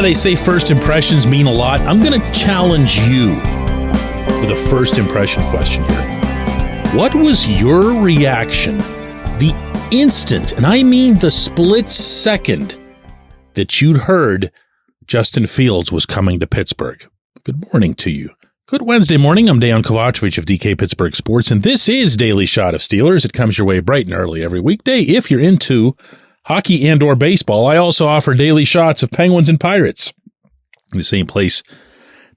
how they say first impressions mean a lot? I'm going to challenge you with a first impression question here. What was your reaction, the instant, and I mean the split second, that you'd heard Justin Fields was coming to Pittsburgh? Good morning to you. Good Wednesday morning. I'm Dejan Kovacevic of DK Pittsburgh Sports, and this is Daily Shot of Steelers. It comes your way bright and early every weekday. If you're into hockey and or baseball, I also offer daily shots of Penguins and Pirates. The same place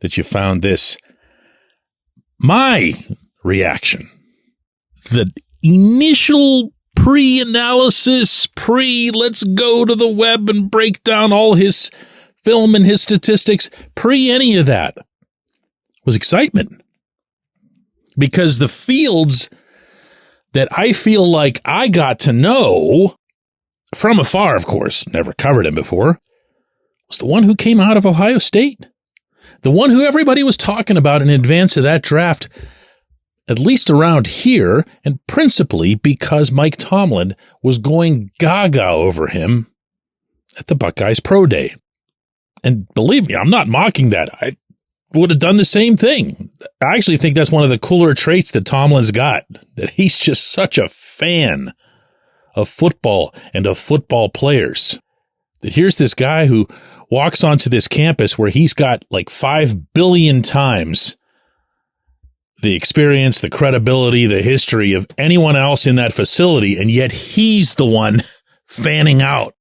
that you found this. My reaction, the initial pre-analysis, let's go to the web and break down all his film and his statistics, any of that, was excitement. Because the Fields that I feel like I got to know from afar, of course, never covered him before, was the one who came out of Ohio State. The one who everybody was talking about in advance of that draft, at least around here, and principally because Mike Tomlin was going gaga over him at the Buckeyes Pro Day. And believe me, I'm not mocking that. I would have done the same thing. I actually think that's one of the cooler traits that Tomlin's got, that he's just such a fan of football and of football players. That here's this guy who walks onto this campus where he's got like 5 billion times the experience, the credibility, the history of anyone else in that facility, and yet he's the one fanning out.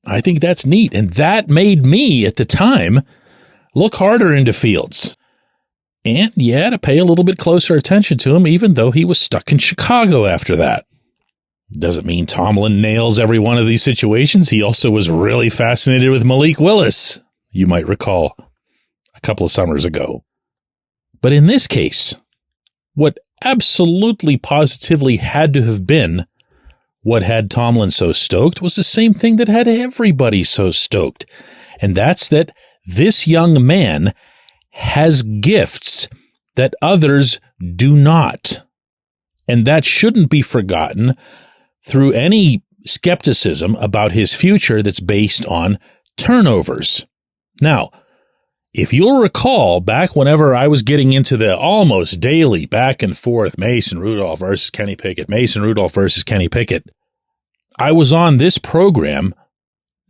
I think that's neat, and that made me, at the time, look harder into Fields. And, yeah, to pay a little bit closer attention to him, even though he was stuck in Chicago after that. Doesn't mean Tomlin nails every one of these situations. He also was really fascinated with Malik Willis, you might recall, a couple of summers ago. But in this case, what absolutely positively had to have been what had Tomlin so stoked was the same thing that had everybody so stoked. And that's that this young man has gifts that others do not. And that shouldn't be forgotten through any skepticism about his future that's based on turnovers. Now, if you'll recall, back whenever I was getting into the almost daily back and forth Mason Rudolph versus Kenny Pickett, Mason Rudolph versus Kenny Pickett, I was on this program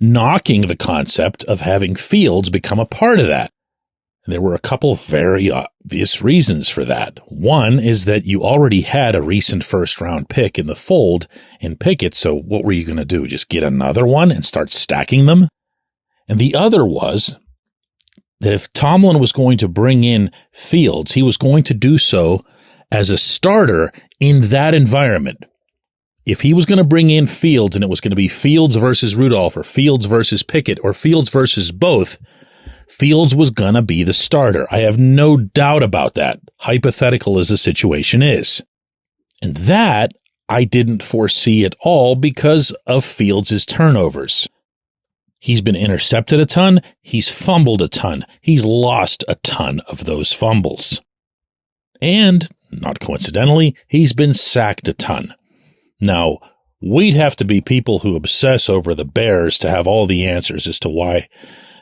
knocking the concept of having Fields become a part of that. There were a couple of very obvious reasons for that. One is that you already had a recent first-round pick in the fold in Pickett, so what were you going to do? Just get another one and start stacking them? And the other was that if Tomlin was going to bring in Fields, he was going to do so as a starter in that environment. If he was going to bring in Fields and it was going to be Fields versus Rudolph or Fields versus Pickett or Fields versus both, Fields was going to be the starter. I have no doubt about that, hypothetical as the situation is. And that I didn't foresee at all because of Fields' turnovers. He's been intercepted a ton. He's fumbled a ton. He's lost a ton of those fumbles. And, not coincidentally, he's been sacked a ton. Now, we'd have to be people who obsess over the Bears to have all the answers as to why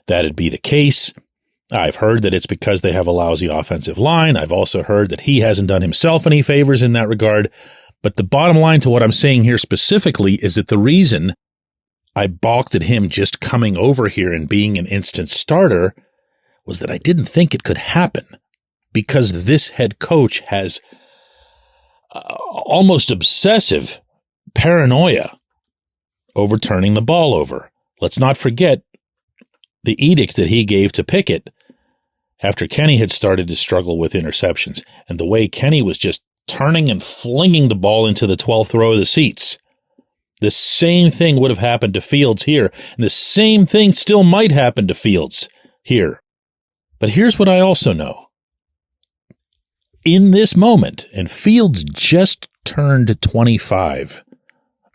that'd be the case. I've heard that it's because they have a lousy offensive line. I've also heard that he hasn't done himself any favors in that regard. But the bottom line to what I'm saying here specifically is that the reason I balked at him just coming over here and being an instant starter was that I didn't think it could happen because this head coach has almost obsessive paranoia over turning the ball over. Let's not forget the edict that he gave to Pickett after Kenny had started to struggle with interceptions and the way Kenny was just turning and flinging the ball into the 12th row of the seats. The same thing would have happened to Fields here, and the same thing still might happen to Fields here. But here's what I also know. In this moment, and Fields just turned 25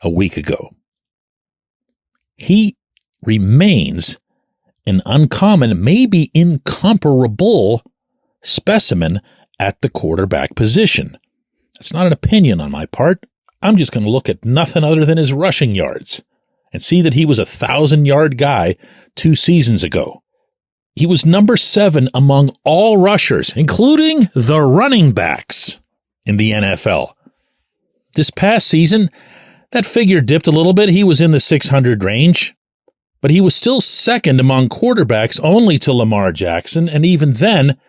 a week ago, he remains an uncommon, maybe incomparable specimen at the quarterback position. That's not an opinion on my part. I'm just going to look at nothing other than his rushing yards and see that he was a 1,000-yard guy 2 seasons ago. He was number 7 among all rushers, including the running backs in the NFL. This past season, that figure dipped a little bit. He was in the 600 range, but he was still second among quarterbacks only to Lamar Jackson, and even then,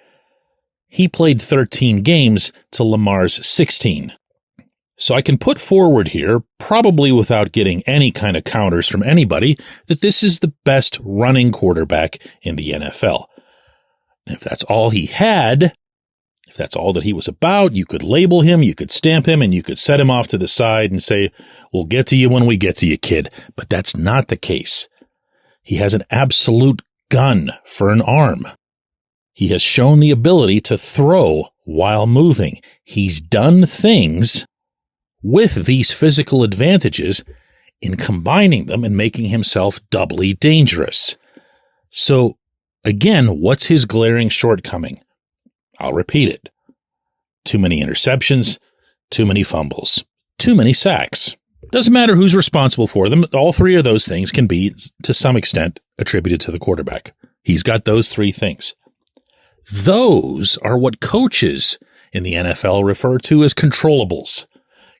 he played 13 games to Lamar's 16. So I can put forward here, probably without getting any kind of counters from anybody, that this is the best running quarterback in the NFL. And if that's all he had, if that's all that he was about, you could label him, you could stamp him, and you could set him off to the side and say, we'll get to you when we get to you, kid. But that's not the case. He has an absolute gun for an arm. He has shown the ability to throw while moving. He's done things with these physical advantages in combining them and making himself doubly dangerous. So, again, what's his glaring shortcoming? I'll repeat it. Too many interceptions, too many fumbles, too many sacks. Doesn't matter who's responsible for them. All three of those things can be, to some extent, attributed to the quarterback. He's got those three things. Those are what coaches in the NFL refer to as controllables.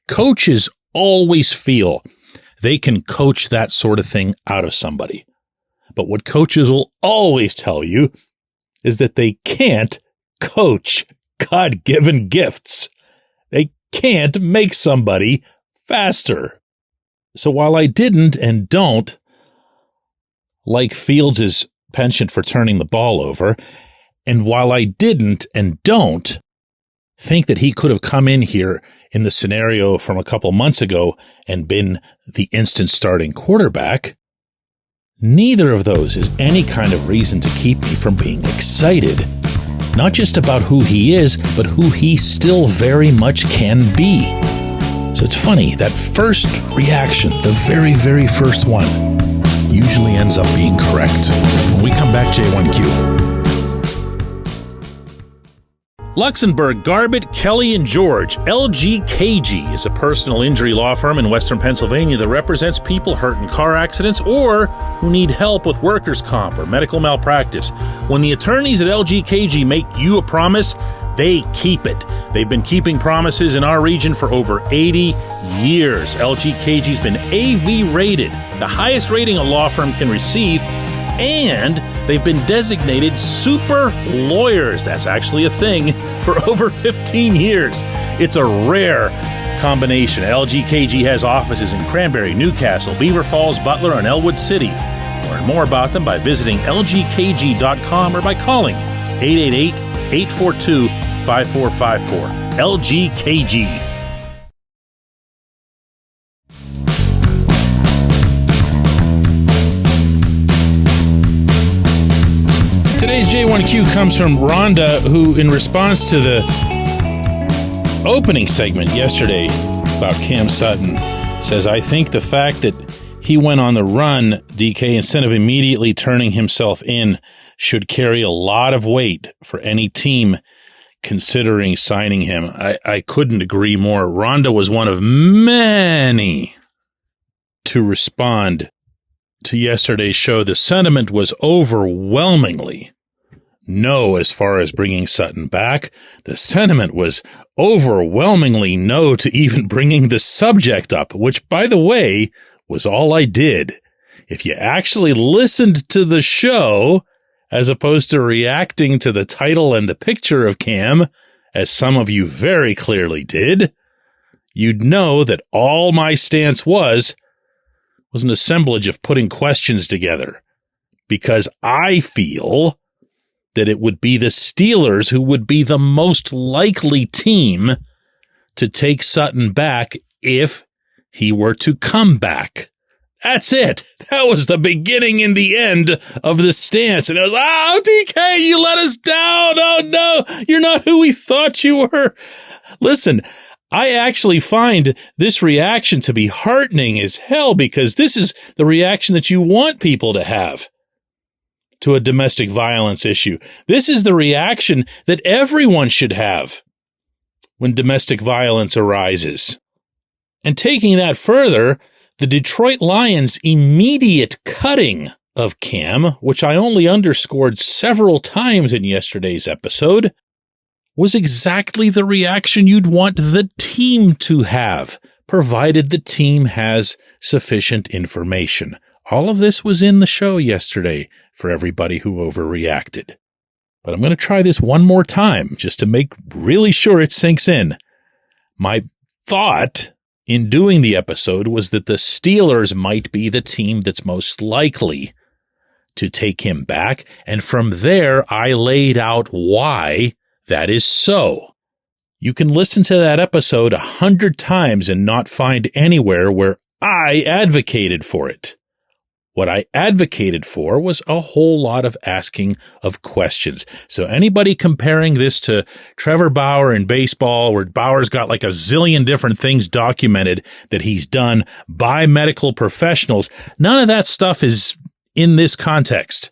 Coaches always feel they can coach that sort of thing out of somebody. But what coaches will always tell you is that they can't coach God-given gifts. They can't make somebody faster. So while I didn't and don't like Fields' penchant for turning the ball over, and while I didn't and don't think that he could have come in here in the scenario from a couple months ago and been the instant starting quarterback, neither of those is any kind of reason to keep me from being excited. Not just about who he is, but who he still very much can be. So it's funny, that first reaction, the very, very first one, usually ends up being correct. When we come back, J1Q. Luxembourg, Garbett, Kelly & George, LGKG is a personal injury law firm in Western Pennsylvania that represents people hurt in car accidents or who need help with workers' comp or medical malpractice. When the attorneys at LGKG make you a promise, they keep it. They've been keeping promises in our region for over 80 years. LGKG's been AV rated, the highest rating a law firm can receive, and they've been designated super lawyers. That's actually a thing for over 15 years. It's a rare combination. LGKG has offices in Cranberry, Newcastle, Beaver Falls, Butler, and Elwood City. Learn more about them by visiting lgkg.com or by calling 888-842-5454. LGKG. Today's J1Q comes from Rhonda, who, in response to the opening segment yesterday about Cam Sutton, says, I think the fact that he went on the run, DK, instead of immediately turning himself in, should carry a lot of weight for any team considering signing him. I couldn't agree more. Rhonda was one of many to respond to yesterday's show. The sentiment was overwhelmingly no as far as bringing Sutton back. The sentiment was overwhelmingly no to even bringing the subject up, which, by the way, was all I did. If you actually listened to the show, as opposed to reacting to the title and the picture of Cam, as some of you very clearly did, you'd know that all my stance was an assemblage of putting questions together, because I feel that it would be the Steelers who would be the most likely team to take Sutton back if he were to come back. That's it. That was the beginning and the end of the stance. And it was, oh, DK, you let us down. Oh, no, you're not who we thought you were. Listen, I actually find this reaction to be heartening as hell, because this is the reaction that you want people to have to a domestic violence issue. This is the reaction that everyone should have when domestic violence arises. And taking that further, the Detroit Lions' immediate cutting of Cam, which I only underscored several times in yesterday's episode, was exactly the reaction you'd want the team to have, provided the team has sufficient information. All of this was in the show yesterday for everybody who overreacted. But I'm going to try this one more time just to make really sure it sinks in. My thought in doing the episode was that the Steelers might be the team that's most likely to take him back, and from there I laid out why that is so. You can listen to that episode 100 times and not find anywhere where I advocated for it. What I advocated for was a whole lot of asking of questions. So anybody comparing this to Trevor Bauer in baseball, where Bauer's got like a zillion different things documented that he's done by medical professionals, none of that stuff is in this context.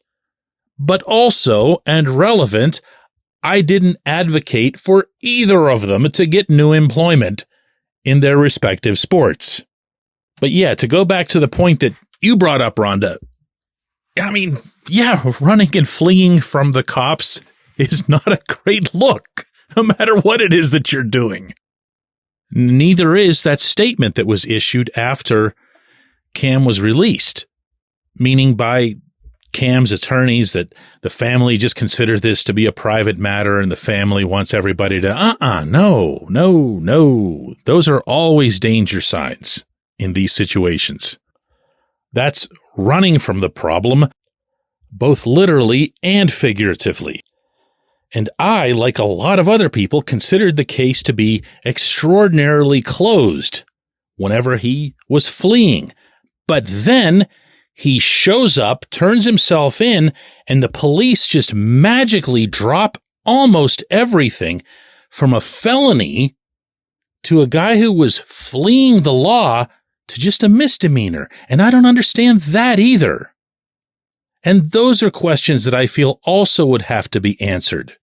But also, and relevant, I didn't advocate for either of them to get new employment in their respective sports. But yeah, to go back to the point that you brought up, Rhonda, I mean, yeah, running and fleeing from the cops is not a great look, no matter what it is that you're doing. Neither is that statement that was issued after Cam was released, meaning by Cam's attorneys that the family just consider this to be a private matter and the family wants everybody to, no. Those are always danger signs in these situations. That's running from the problem, both literally and figuratively. And I, like a lot of other people, considered the case to be extraordinarily closed whenever he was fleeing. But then he shows up, turns himself in, and the police just magically drop almost everything from a felony to a guy who was fleeing the law to just a misdemeanor. And I don't understand that either. And those are questions that I feel also would have to be answered.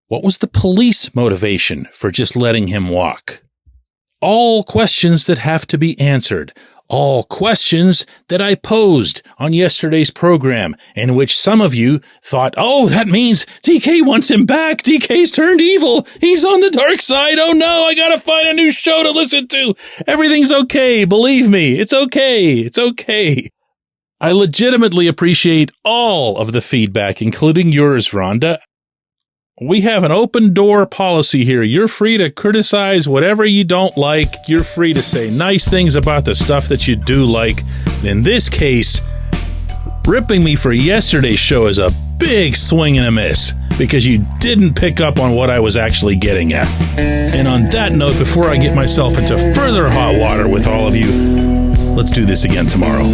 What was the police motivation for just letting him walk? All questions that have to be answered. All questions that I posed on yesterday's program, in which some of you thought, oh, that means DK wants him back. DK's turned evil. He's on the dark side. Oh no, I gotta find a new show to listen to. Everything's okay. Believe me, it's okay. It's okay. I legitimately appreciate all of the feedback, including yours, Rhonda. We have an open door policy here. You're free to criticize whatever you don't like. You're free to say nice things about the stuff that you do like. In this case, ripping me for yesterday's show is a big swing and a miss because you didn't pick up on what I was actually getting at. And on that note, before I get myself into further hot water with all of you, let's do this again tomorrow.